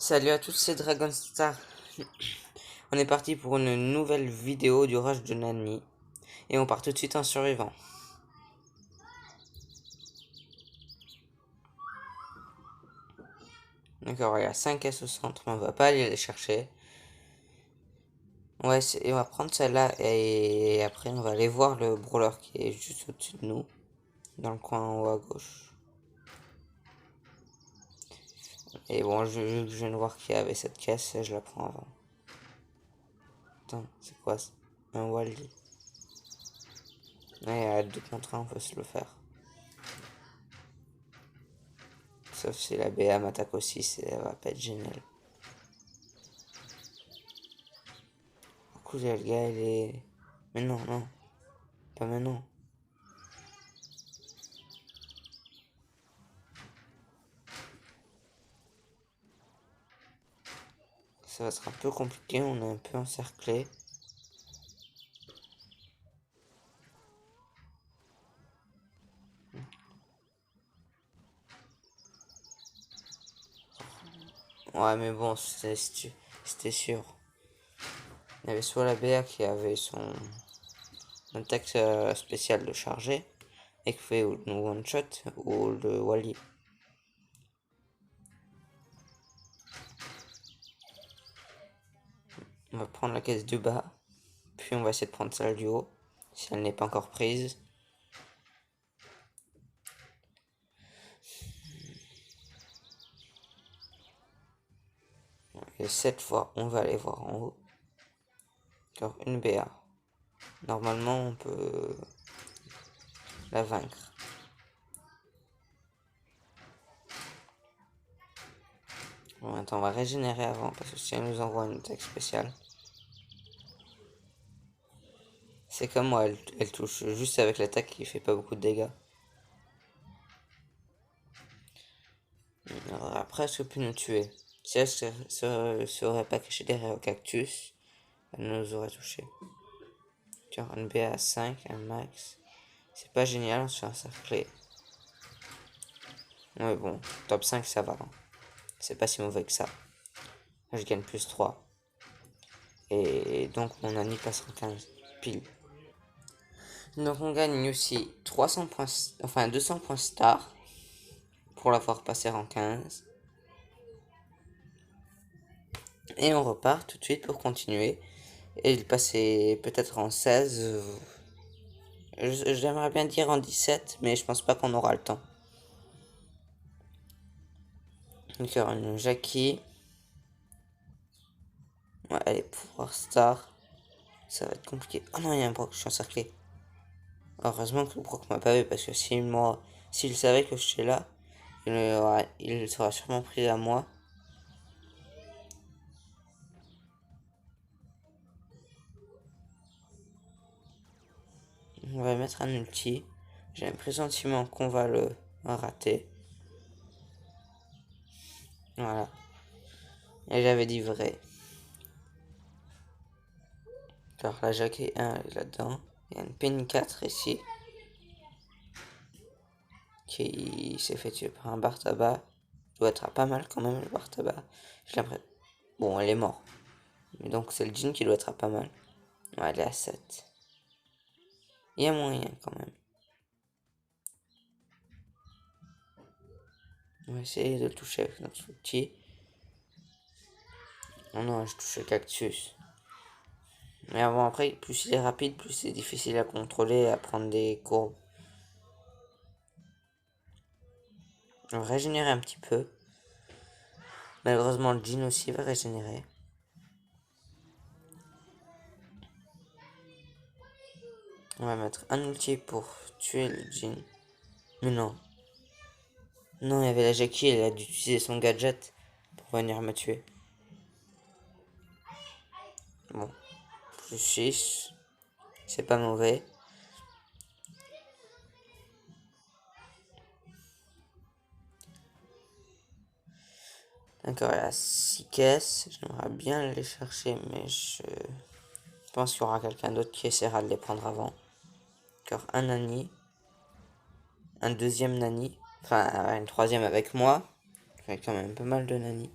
Salut à tous, c'est Dragonstar. On est parti pour une nouvelle vidéo du rush de Nani. Et on part tout de suite en survivant. D'accord, il y a 5 S au centre, mais on va pas aller les chercher. Ouais, et on va prendre celle-là et après on va aller voir le brawler qui est juste au-dessus de nous. Dans le coin en haut à gauche. Et bon, je viens de voir qu'il y avait cette caisse, je la prends avant. Attends, c'est quoi ça? Un Wally. Ouais, à 2 contre 1, on peut se le faire. Sauf si la BA m'attaque aussi, ça va pas être génial. Du coup, le gars, il est... Mais non, non. Pas maintenant. Ça va être un peu compliqué, on est un peu encerclé. Ouais, mais bon, c'était sûr. Il y avait soit la BA qui avait son attaque spéciale de charger et qui fait une one shot, ou le Wally. On va prendre la caisse du bas, puis on va essayer de prendre celle du haut, si elle n'est pas encore prise. Et cette fois, on va aller voir en haut. Encore une BA. Normalement, on peut la vaincre. Bon, attends, on va régénérer avant, parce que si elle nous envoie une attaque spéciale. C'est comme moi, elle touche juste avec l'attaque qui fait pas beaucoup de dégâts. Alors après, elle aurait pu nous tuer. Si elle serait pas cachée derrière le cactus, elle nous aurait touché. Genre un BA à 5, un max. C'est pas génial, on se fait encercler. Mais bon, top 5 ça va. Hein. C'est pas si mauvais que ça. Là, je gagne plus 3. Et donc mon ami passe en 15. Pile. Donc on gagne aussi 300 points, enfin 200 points star. Pour l'avoir passé en 15. Et on repart tout de suite pour continuer. Et le passer peut-être en 16. J'aimerais bien dire en 17, mais je pense pas qu'on aura le temps. Donc il y aura une Jackie. Ouais, allez, pouvoir star. Ça va être compliqué. Oh non, il y a un Brock, je suis encerclé. Heureusement que le Brock m'a pas vu, parce que s'il savait que je suis là, il sera sûrement pris à moi. On va mettre un ulti. J'ai un pressentiment qu'on va le rater. Voilà. Et j'avais dit vrai. Alors la Jackie 1 est là-dedans. Il y a une Penny 4 ici. Qui s'est fait tuer par un bar tabac. Il doit être à pas mal quand même le bar tabac. J'ai l'impression. Bon, elle est morte. Mais donc c'est le jean qui doit être à pas mal. Ouais, elle est à 7. Il y a moyen quand même. On va essayer de le toucher avec notre outil. Oh non, je touche le cactus. Mais avant, après, plus il est rapide, plus c'est difficile à contrôler et à prendre des courbes. On va régénérer un petit peu. Malheureusement, le jean aussi va régénérer. On va mettre un ulti pour tuer le jean. Mais non. Non, il y avait la Jackie, elle a dû utiliser son gadget pour venir me tuer. Bon. Plus 6. C'est pas mauvais. D'accord, il y a 6 caisses. J'aimerais bien les chercher, mais je pense qu'il y aura quelqu'un d'autre qui essaiera de les prendre avant. Encore un Nani. Un deuxième Nani. Enfin, une troisième avec moi. Fait quand même pas mal de Nani.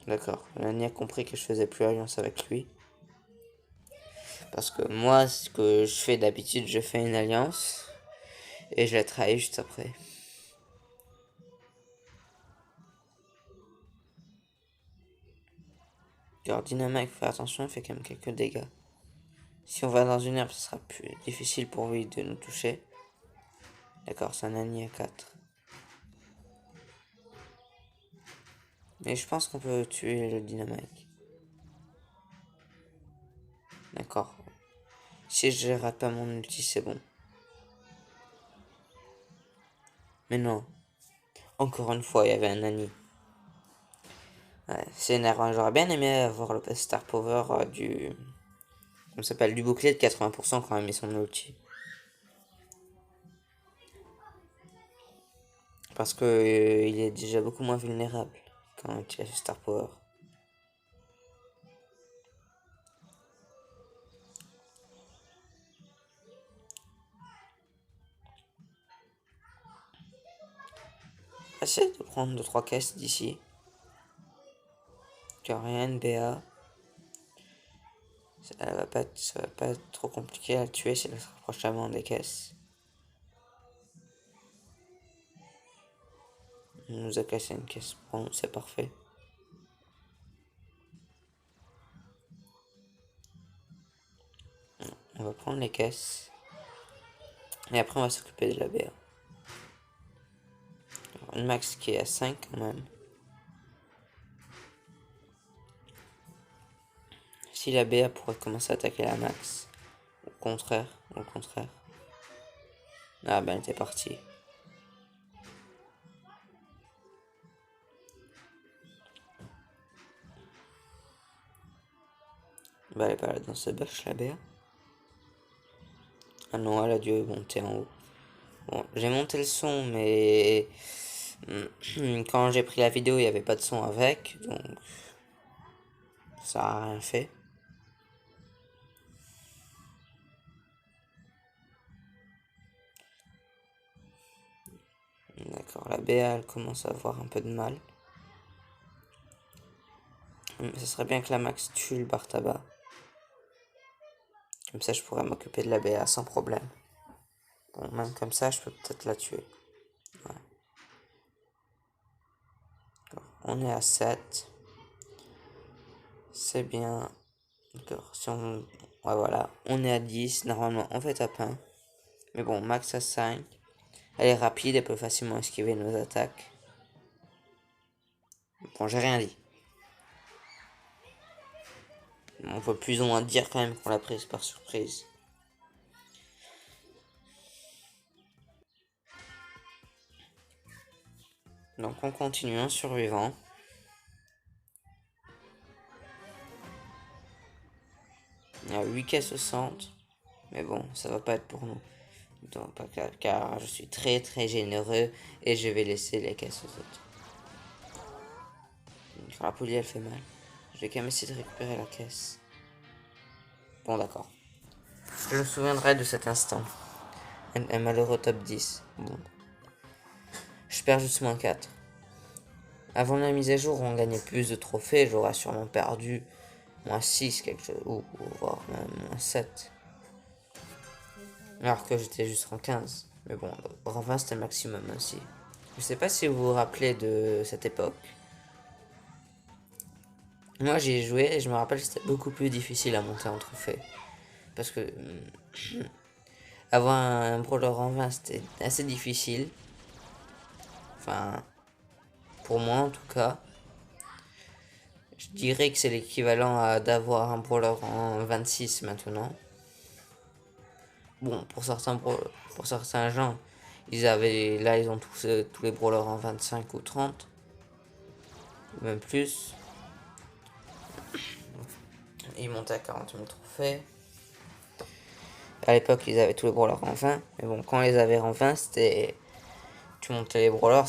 D'accord. Nani a compris que je faisais plus alliance avec lui. Parce que moi, ce que je fais d'habitude, je fais une alliance. Et je la trahis juste après. Alors Dynamite, faire attention, il fait quand même quelques dégâts. Si on va dans une herbe, ce sera plus difficile pour lui de nous toucher. D'accord, c'est un Nani à 4. Mais je pense qu'on peut tuer le Dynamite. D'accord. Si je rate pas mon ulti, c'est bon. Mais non. Encore une fois, il y avait un Nani. Ouais, c'est énervant. J'aurais bien aimé avoir le Star Power du... Comment ça s'appelle? Du bouclier de 80% quand il met son ulti. Parce que il est déjà beaucoup moins vulnérable quand il a ce Star Power. Essaye de prendre 2-3 caisses d'ici. Corian, BA. Ça va pas être trop compliqué à tuer si elle se rapproche tellement des caisses. On nous a cassé une caisse. Bon, c'est parfait. On va prendre les caisses. Et après, on va s'occuper de la BA. Alors, une max qui est à 5 quand même. Si la BA pourrait commencer à attaquer la max. Au contraire. Ah ben, elle était partie. Bah, elle est pas là dans ce bush, la BA. Ah non, elle a dû monter en haut. Bon, j'ai monté le son, mais quand j'ai pris la vidéo, il n'y avait pas de son avec, donc ça a rien fait. D'accord, la BA, elle commence à avoir un peu de mal. Ce serait bien que la Max tue le bar tabac. Comme ça, je pourrais m'occuper de la BA sans problème. Bon, même comme ça, je peux peut-être la tuer. Ouais. On est à 7. C'est bien. D'accord, si on... Ouais, voilà. On est à 10. Normalement, on fait taper 1. Mais bon, Max à 5. Elle est rapide, elle peut facilement esquiver nos attaques. Bon, j'ai rien dit. On peut plus ou moins dire quand même qu'on l'a prise par surprise. Donc on continue en survivant. Il y a 8 caisses au centre. Mais bon, ça va pas être pour nous. Donc, car je suis très très généreux et je vais laisser les caisses aux autres. Car la poulie elle fait mal. Je vais quand même essayer de récupérer la caisse. Bon d'accord. Je me souviendrai de cet instant. Un malheureux top 10. Bon. Je perds juste moins 4. Avant la mise à jour, on gagnait plus de trophées. J'aurais sûrement perdu moins 6 quelque chose. Ou voire même moins 7. Alors que j'étais juste rang 15. Mais bon, rang 20 c'était le maximum aussi. Je sais pas si vous vous rappelez de cette époque. Moi j'y ai joué et je me rappelle que c'était beaucoup plus difficile à monter en trophée. Parce que avoir un brawler en 20 c'était assez difficile. Enfin, pour moi en tout cas. Je dirais que c'est l'équivalent d'avoir un brawler en 26 maintenant. Bon, pour certains gens, ils ont tous les brawlers en 25 ou 30. Ou même plus. Ils montaient à 40 000 trophées. À l'époque, ils avaient tous les brawlers en 20. Mais bon, quand ils avaient en 20, c'était... Tu montais les brawlers,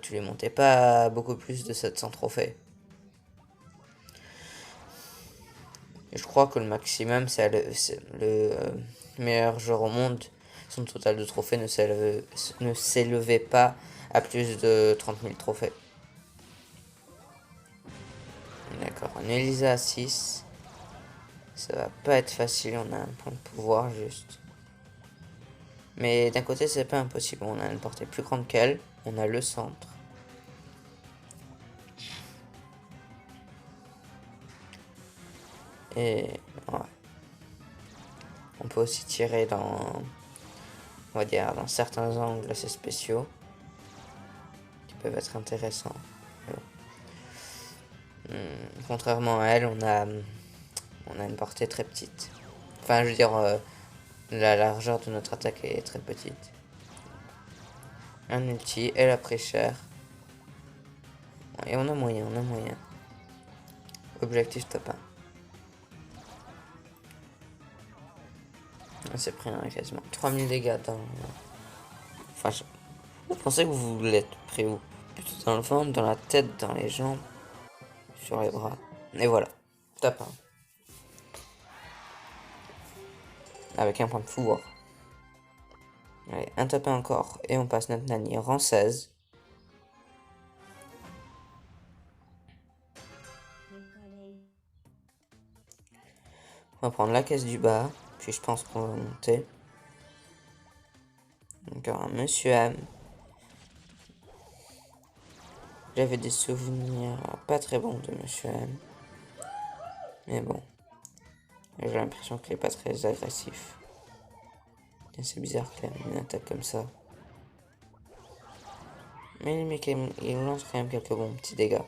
tu les montais pas beaucoup plus de 700 trophées. Et je crois que le maximum, c'est le meilleur joueur au monde. Son total de trophées ne s'élevait pas à plus de 30 000 trophées. D'accord, on est Elisa à 6. Ça va pas être facile, on a un point de pouvoir juste. Mais d'un côté, c'est pas impossible. On a une portée plus grande qu'elle. On a le centre. Et ouais. On peut aussi tirer dans, on va dire, dans certains angles assez spéciaux qui peuvent être intéressants. Contrairement à elle, on a une portée très petite. Enfin, je veux dire, la largeur de notre attaque est très petite. Un ulti, elle a pris cher. Et on a moyen, on a moyen. Objectif top 1. On s'est pris un quasiment 3000 dégâts dans... Enfin, vous pensez que vous l'êtes pris où? Plutôt dans le ventre, dans la tête, dans les jambes, sur les bras. Et voilà. Top 1. Avec un point de pouvoir. Allez, un top 1 encore. Et on passe notre Nani rang 16. On va prendre la caisse du bas. Puis je pense qu'on va monter. Encore un Monsieur M. J'avais des souvenirs pas très bons de Monsieur M. Mais bon. J'ai l'impression qu'il est pas très agressif. C'est bizarre qu'il ait une attaque comme ça. Mais il lance quand même quelques bons petits dégâts.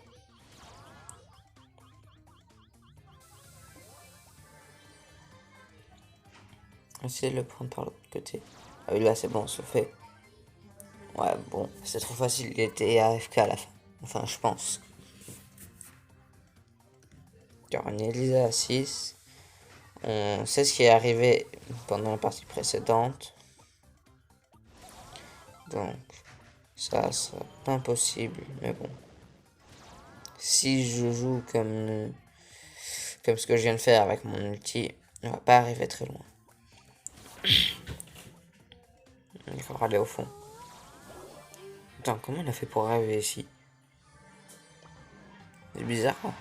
Essayez de le prendre par l'autre côté. Ah oui, là c'est bon, on se fait. Ouais, bon, c'est trop facile, il était AFK à la fin. Enfin, je pense. Car on est Elisa à 6. On sait ce qui est arrivé pendant la partie précédente. Donc, ça sera pas impossible, mais bon. Si je joue comme ce que je viens de faire avec mon ulti, on va pas arriver très loin. Il faudra aller au fond. Attends, comment on a fait pour arriver ici? C'est bizarre, hein.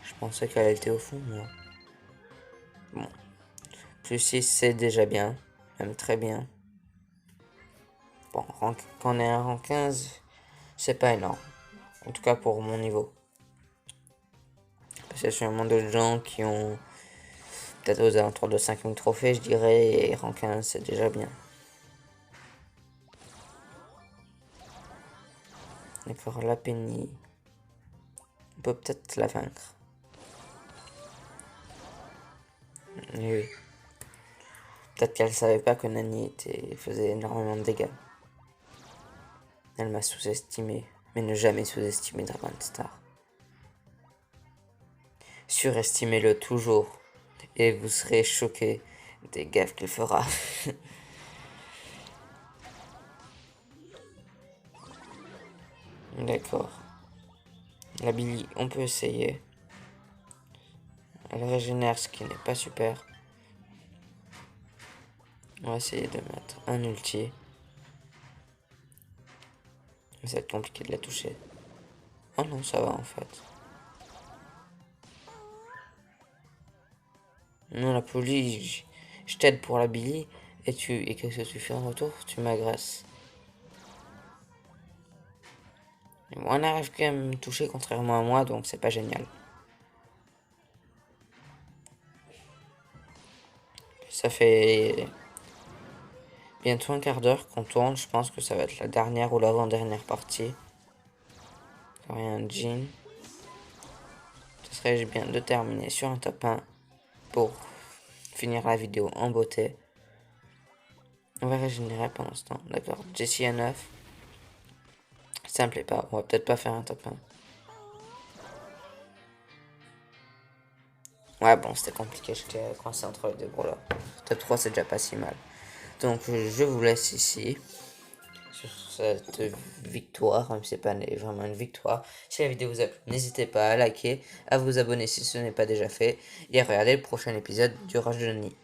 Je pensais qu'elle était au fond, moi. Bon. Plus 6, c'est déjà bien. Même très bien. Bon, quand on est à rang 15, c'est pas énorme. En tout cas pour mon niveau. Parce qu'il y a sûrement d'autres gens qui ont peut-être aux alentours de 5000 trophées, je dirais, et rang 15, c'est déjà bien. D'accord, la Penny. On peut peut-être la vaincre. Oui. Peut-être qu'elle savait pas que Nani faisait énormément de dégâts. Elle m'a sous-estimé, mais ne jamais sous-estimer Dragon Star. Surestimez-le toujours, et vous serez choqué des gaffes qu'il fera. D'accord. La Billy, on peut essayer. Elle régénère, ce qui n'est pas super. On va essayer de mettre un ulti. Mais ça va être compliqué de la toucher. Oh non, ça va en fait. Non, la police, je t'aide pour la Billy. Et qu'est-ce que tu fais en retour? Tu m'agresses. Moi, on arrive quand même à me toucher contrairement à moi, donc c'est pas génial. Ça fait bientôt un quart d'heure qu'on tourne. Je pense que ça va être la dernière ou l'avant-dernière partie. Un jean. Ce serait bien de terminer sur un top 1 pour finir la vidéo en beauté. On va régénérer pendant ce temps. D'accord. Jessie à 9. Ça me plaît pas. On va peut-être pas faire un top 1. Ouais, bon, c'était compliqué. J'étais coincé entre les deux brawlers. Top 3, c'est déjà pas si mal. Donc, je vous laisse ici. Sur cette victoire, même si c'est pas vraiment une victoire. Si la vidéo vous a plu, n'hésitez pas à liker, à vous abonner si ce n'est pas déjà fait, et à regarder le prochain épisode du Rush de Nani.